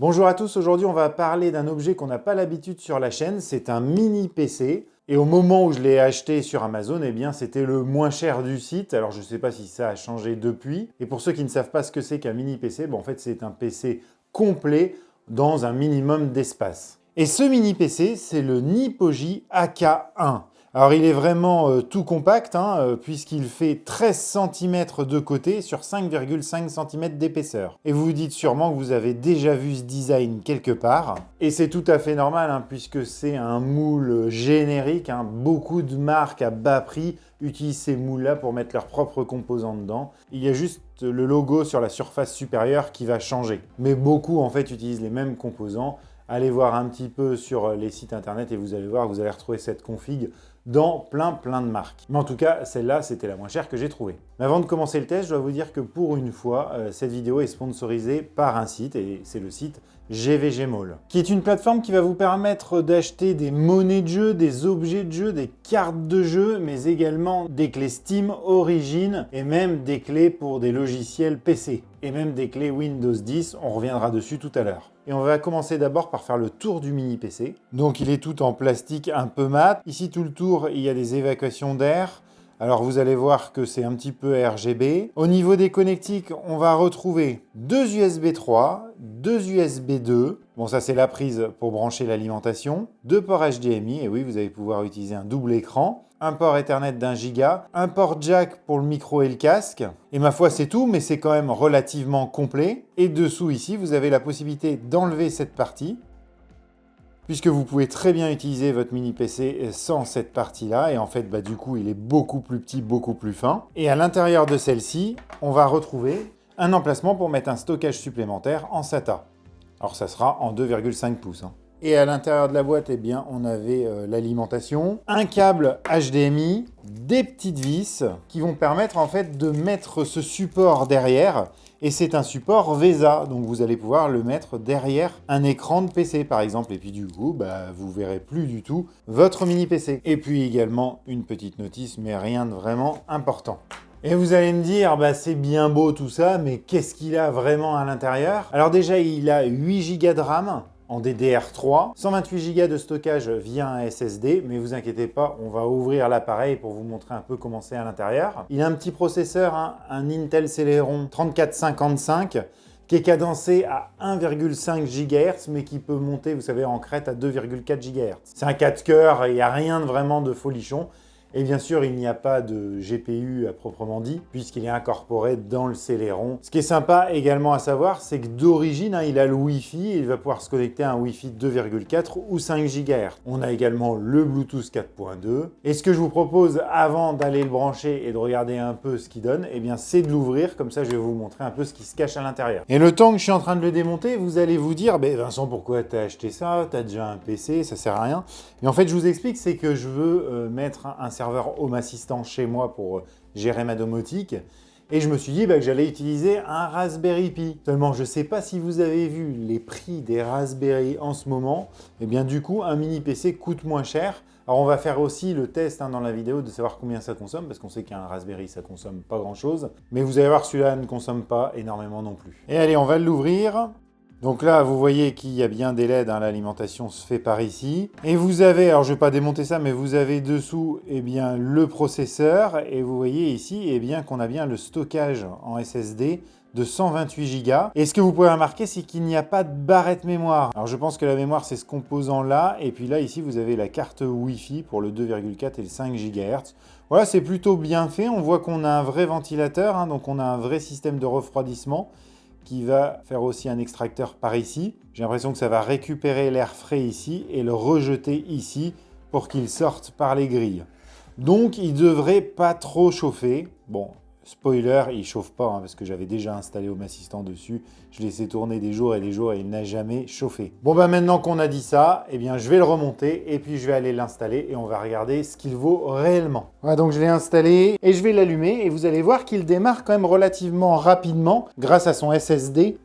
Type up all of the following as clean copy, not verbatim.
Bonjour à tous, aujourd'hui on va parler d'un objet qu'on n'a pas l'habitude sur la chaîne, c'est un mini PC. Et au moment où je l'ai acheté sur Amazon, eh bien c'était le moins cher du site. Alors je ne sais pas si ça a changé depuis. Et pour ceux qui ne savent pas ce que c'est qu'un mini PC, en fait c'est un PC complet dans un minimum d'espace. Et ce mini PC, c'est le Nipoji AK1. Alors il est vraiment tout compact, puisqu'il fait 13 cm de côté sur 5,5 cm d'épaisseur. Et vous vous dites sûrement que vous avez déjà vu ce design quelque part. Et c'est tout à fait normal, puisque c'est un moule générique. Beaucoup de marques à bas prix utilisent ces moules-là pour mettre leurs propres composants dedans. Il y a juste le logo sur la surface supérieure qui va changer. Mais beaucoup en fait utilisent les mêmes composants. Allez voir un petit peu sur les sites internet et vous allez voir, vous allez retrouver cette config dans plein de marques. Mais en tout cas, celle-là, c'était la moins chère que j'ai trouvée. Mais avant de commencer le test, je dois vous dire que pour une fois, cette vidéo est sponsorisée par un site, et c'est le site GVG Mall, qui est une plateforme qui va vous permettre d'acheter des monnaies de jeu, des objets de jeu, des cartes de jeu, mais également des clés Steam, Origin, et même des clés pour des logiciels PC, et même des clés Windows 10, on reviendra dessus tout à l'heure. Et on va commencer d'abord par faire le tour du mini PC. Donc il est tout en plastique un peu mat. Ici tout le tour, il y a des évacuations d'air. Alors vous allez voir que c'est un petit peu RGB. Au niveau des connectiques, on va retrouver deux USB 3, deux USB 2. Bon, ça c'est la prise pour brancher l'alimentation. Deux ports HDMI, et oui, vous allez pouvoir utiliser un double écran. Un port Ethernet d'1 Go, un port jack pour le micro et le casque. Et ma foi, c'est tout, mais c'est quand même relativement complet. Et dessous ici, vous avez la possibilité d'enlever cette partie, puisque vous pouvez très bien utiliser votre mini PC sans cette partie-là. Et en fait, du coup, il est beaucoup plus petit, beaucoup plus fin. Et à l'intérieur de celle-ci, on va retrouver un emplacement pour mettre un stockage supplémentaire en SATA. Alors ça sera en 2,5 pouces. Et à l'intérieur de la boîte, on avait l'alimentation, un câble HDMI, des petites vis qui vont permettre en fait de mettre ce support derrière. Et c'est un support VESA, donc vous allez pouvoir le mettre derrière un écran de PC par exemple. Et puis du coup, vous verrez plus du tout votre mini PC. Et puis également une petite notice, mais rien de vraiment important. Et vous allez me dire, c'est bien beau tout ça, mais qu'est-ce qu'il a vraiment à l'intérieur? Alors déjà, il a 8 Go de RAM en DDR3, 128 Go de stockage via un SSD, mais vous inquiétez pas, on va ouvrir l'appareil pour vous montrer un peu comment c'est à l'intérieur. Il a un petit processeur, un Intel Celeron 3455, qui est cadencé à 1,5 GHz, mais qui peut monter, vous savez, en crête à 2,4 GHz. C'est un 4 cœurs et il n'y a rien de vraiment de folichon. Et bien sûr, il n'y a pas de GPU à proprement dit, puisqu'il est incorporé dans le Celeron. Ce qui est sympa également à savoir, c'est que d'origine, il a le Wi-Fi et il va pouvoir se connecter à un Wi-Fi 2,4 ou 5 GHz. On a également le Bluetooth 4.2. Et ce que je vous propose avant d'aller le brancher et de regarder un peu ce qu'il donne, c'est de l'ouvrir. Comme ça, je vais vous montrer un peu ce qui se cache à l'intérieur. Et le temps que je suis en train de le démonter, vous allez vous dire, Vincent, pourquoi t'as acheté ça? T'as déjà un PC, ça sert à rien. Mais en fait, je vous explique, c'est que je veux mettre un serveur Home Assistant chez moi pour gérer ma domotique. Et je me suis dit que j'allais utiliser un Raspberry Pi. Seulement, je ne sais pas si vous avez vu les prix des Raspberry en ce moment. Et bien du coup, un mini PC coûte moins cher. Alors on va faire aussi le test dans la vidéo de savoir combien ça consomme, parce qu'on sait qu'un Raspberry, ça consomme pas grand-chose. Mais vous allez voir, celui-là ne consomme pas énormément non plus. Et allez, on va l'ouvrir. Donc là, vous voyez qu'il y a bien des LED, l'alimentation se fait par ici. Et vous avez, alors je ne vais pas démonter ça, mais vous avez dessous le processeur. Et vous voyez ici qu'on a bien le stockage en SSD de 128 Go. Et ce que vous pouvez remarquer, c'est qu'il n'y a pas de barrette mémoire. Alors je pense que la mémoire, c'est ce composant-là. Et puis là, ici, vous avez la carte Wi-Fi pour le 2,4 et le 5 GHz. Voilà, c'est plutôt bien fait. On voit qu'on a un vrai ventilateur, donc on a un vrai système de refroidissement qui va faire aussi un extracteur par ici. J'ai l'impression que ça va récupérer l'air frais ici et le rejeter ici pour qu'il sorte par les grilles. Donc, il ne devrait pas trop chauffer. Bon, spoiler, il ne chauffe pas parce que j'avais déjà installé Home Assistant dessus. Je l'ai laissé tourner des jours et des jours et il n'a jamais chauffé. Bon, maintenant qu'on a dit ça, je vais le remonter et puis je vais aller l'installer et on va regarder ce qu'il vaut réellement. Voilà, donc je l'ai installé et je vais l'allumer et vous allez voir qu'il démarre quand même relativement rapidement grâce à son SSD.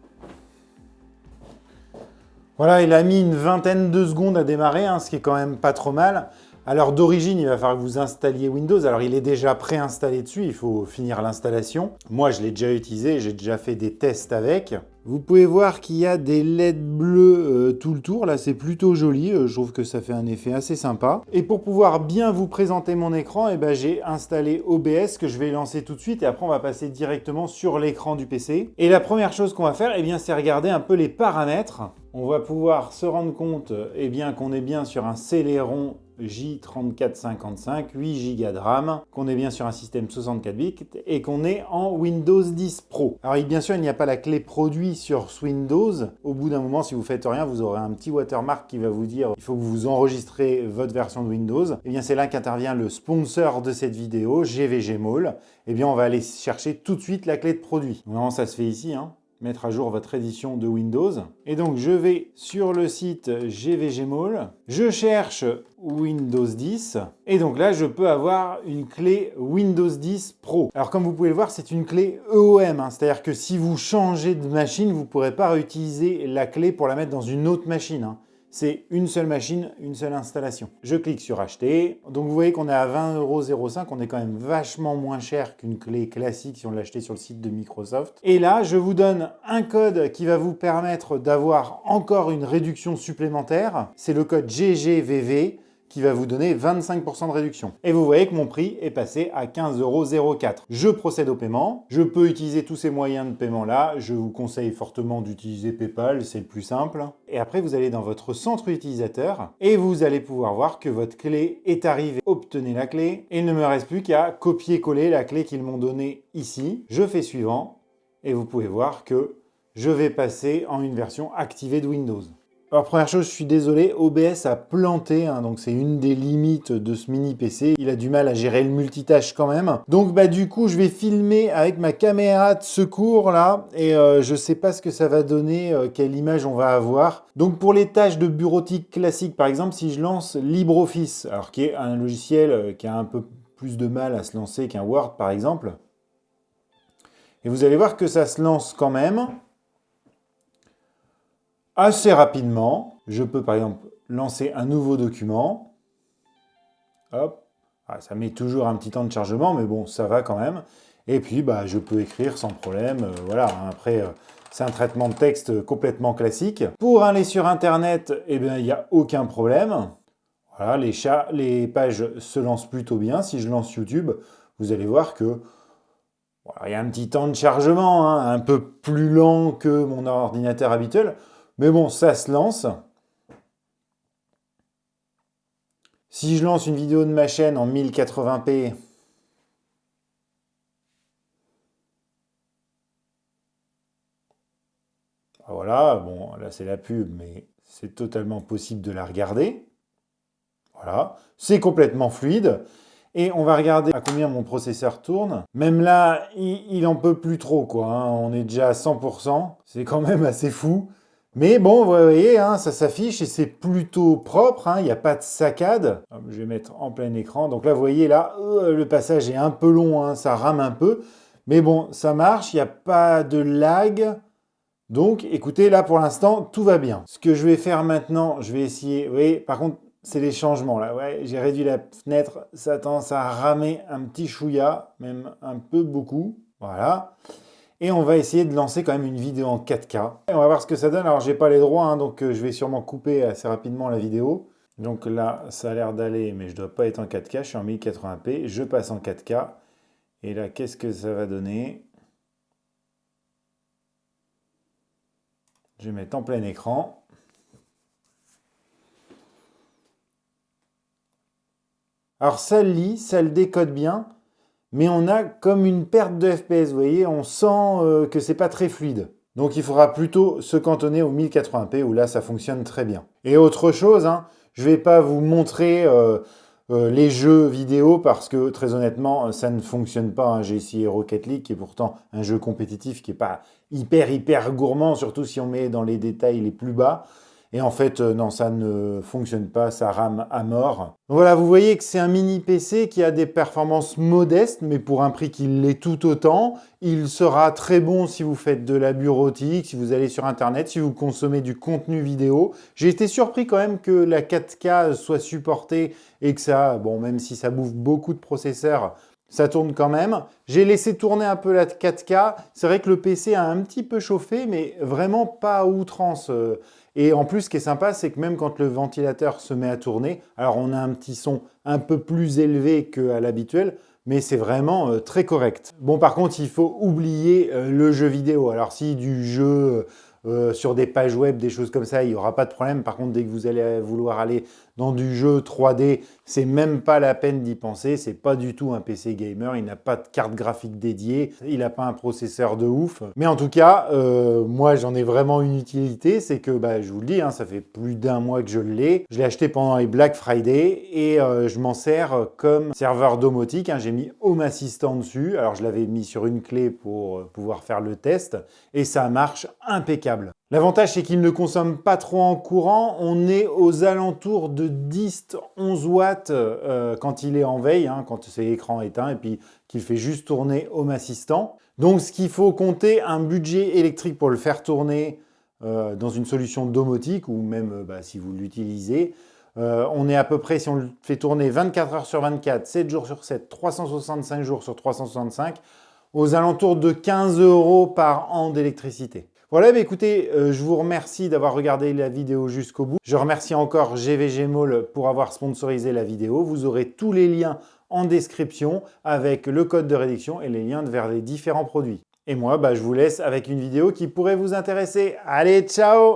Voilà, il a mis une vingtaine de secondes à démarrer, ce qui est quand même pas trop mal. Alors d'origine, il va falloir que vous installiez Windows. Alors il est déjà préinstallé dessus, il faut finir l'installation. Moi, je l'ai déjà utilisé, j'ai déjà fait des tests avec. Vous pouvez voir qu'il y a des LED bleus tout le tour, là c'est plutôt joli, je trouve que ça fait un effet assez sympa. Et pour pouvoir bien vous présenter mon écran, eh ben, j'ai installé OBS que je vais lancer tout de suite et après on va passer directement sur l'écran du PC. Et la première chose qu'on va faire, eh bien, c'est regarder un peu les paramètres. On va pouvoir se rendre compte eh bien, qu'on est bien sur un Celeron J3455, 8 Go de RAM, qu'on est bien sur un système 64 bits et qu'on est en Windows 10 Pro. Alors bien sûr, il n'y a pas la clé produit sur Windows. Au bout d'un moment, si vous faites rien, vous aurez un petit watermark qui va vous dire il faut que vous enregistrez votre version de Windows. Et bien c'est là qu'intervient le sponsor de cette vidéo, GVG Mall. Et bien on va aller chercher tout de suite la clé de produit. Normalement ça se fait ici, hein. Mettre à jour votre édition de Windows. Et donc je vais sur le site GVG Mall, je cherche Windows 10 et donc là je peux avoir une clé Windows 10 Pro. Alors comme vous pouvez le voir, c'est une clé EOM, hein, c'est-à-dire que si vous changez de machine, vous ne pourrez pas réutiliser la clé pour la mettre dans une autre machine, hein. C'est une seule machine, une seule installation. Je clique sur acheter. Donc vous voyez qu'on est à 20,05 €. On est quand même vachement moins cher qu'une clé classique si on l'achetait sur le site de Microsoft. Et là, je vous donne un code qui va vous permettre d'avoir encore une réduction supplémentaire. C'est le code GGVV qui va vous donner 25% de réduction. Et vous voyez que mon prix est passé à 15,04 €. Je procède au paiement. Je peux utiliser tous ces moyens de paiement là. Je vous conseille fortement d'utiliser PayPal, c'est le plus simple. Et après, vous allez dans votre centre utilisateur et vous allez pouvoir voir que votre clé est arrivée. Obtenez la clé et il ne me reste plus qu'à copier-coller la clé qu'ils m'ont donnée ici. Je fais suivant et vous pouvez voir que je vais passer en une version activée de Windows. Alors première chose, je suis désolé, OBS a planté, hein, donc c'est une des limites de ce mini PC. Il a du mal à gérer le multitâche quand même. Donc du coup, je vais filmer avec ma caméra de secours là, et je sais pas ce que ça va donner, quelle image on va avoir. Donc pour les tâches de bureautique classique, par exemple, si je lance LibreOffice, alors qui est un logiciel qui a un peu plus de mal à se lancer qu'un Word par exemple, et vous allez voir que ça se lance quand même. Assez rapidement, je peux par exemple lancer un nouveau document. Hop, ça met toujours un petit temps de chargement, mais bon, ça va quand même. Et puis, je peux écrire sans problème. Voilà, après, c'est un traitement de texte complètement classique. Pour aller sur Internet, eh bien, il n'y a aucun problème. Voilà, les pages se lancent plutôt bien. Si je lance YouTube, vous allez voir que il y a un petit temps de chargement, hein, un peu plus lent que mon ordinateur habituel. Mais bon, ça se lance. Si je lance une vidéo de ma chaîne en 1080p, voilà, bon, là c'est la pub, mais c'est totalement possible de la regarder. Voilà, c'est complètement fluide. Et on va regarder à combien mon processeur tourne. Même là, il en peut plus trop, quoi, hein. On est déjà à 100%. C'est quand même assez fou. Mais bon, vous voyez, hein, ça s'affiche et c'est plutôt propre, hein, il n'y a pas de saccade. Je vais mettre en plein écran. Donc là, vous voyez, là, le passage est un peu long, hein, ça rame un peu. Mais bon, ça marche, il n'y a pas de lag. Donc, écoutez, là, pour l'instant, tout va bien. Ce que je vais faire maintenant, je vais essayer... Vous voyez, par contre, c'est les changements, là. Ouais, j'ai réduit la fenêtre, ça tend à ramer un petit chouïa, même un peu beaucoup. Voilà. Et on va essayer de lancer quand même une vidéo en 4K. Et on va voir ce que ça donne. Alors, j'ai pas les droits, hein, donc je vais sûrement couper assez rapidement la vidéo. Donc là, ça a l'air d'aller, mais je dois pas être en 4K. Je suis en 1080p. Je passe en 4K. Et là, qu'est-ce que ça va donner? Je vais mettre en plein écran. Alors, ça le lit, ça le décode bien. Mais on a comme une perte de FPS, vous voyez, on sent que c'est pas très fluide. Donc il faudra plutôt se cantonner au 1080p où là ça fonctionne très bien. Et autre chose, hein, je vais pas vous montrer les jeux vidéo parce que très honnêtement ça ne fonctionne pas, hein. J'ai essayé Rocket League qui est pourtant un jeu compétitif qui n'est pas hyper gourmand, surtout si on met dans les détails les plus bas. Et en fait, non, ça ne fonctionne pas, ça rame à mort. Voilà, vous voyez que c'est un mini PC qui a des performances modestes, mais pour un prix qui l'est tout autant. Il sera très bon si vous faites de la bureautique, si vous allez sur Internet, si vous consommez du contenu vidéo. J'ai été surpris quand même que la 4K soit supportée et que ça, bon, même si ça bouffe beaucoup de processeurs, ça tourne quand même. J'ai laissé tourner un peu la 4K. C'est vrai que le PC a un petit peu chauffé, mais vraiment pas à outrance. Et en plus, ce qui est sympa, c'est que même quand le ventilateur se met à tourner, alors on a un petit son un peu plus élevé qu'à l'habituel, mais c'est vraiment très correct. Bon, par contre, il faut oublier le jeu vidéo. Alors si du jeu sur des pages web, des choses comme ça, il n'y aura pas de problème. Par contre, dès que vous allez vouloir aller dans du jeu 3D, c'est même pas la peine d'y penser. C'est pas du tout un PC gamer. Il n'a pas de carte graphique dédiée. Il n'a pas un processeur de ouf. Mais en tout cas, moi, j'en ai vraiment une utilité. C'est que, bah, je vous le dis, hein, ça fait plus d'1 mois que je l'ai. Je l'ai acheté pendant les Black Friday et je m'en sers comme serveur domotique. Hein. J'ai mis Home Assistant dessus. Alors, je l'avais mis sur une clé pour pouvoir faire le test et ça marche impeccable. L'avantage, c'est qu'il ne consomme pas trop en courant. On est aux alentours de 10-11 watts quand il est en veille, hein, quand c'est écran éteint, et puis qu'il fait juste tourner Home Assistant. Donc, ce qu'il faut compter, un budget électrique pour le faire tourner dans une solution domotique, ou même si vous l'utilisez, on est à peu près, si on le fait tourner 24 heures sur 24, 7 jours sur 7, 365 jours sur 365, aux alentours de 15 € par an d'électricité. Voilà, bah écoutez, je vous remercie d'avoir regardé la vidéo jusqu'au bout. Je remercie encore GVG Mall pour avoir sponsorisé la vidéo. Vous aurez tous les liens en description avec le code de réduction et les liens vers les différents produits. Et moi, je vous laisse avec une vidéo qui pourrait vous intéresser. Allez, ciao!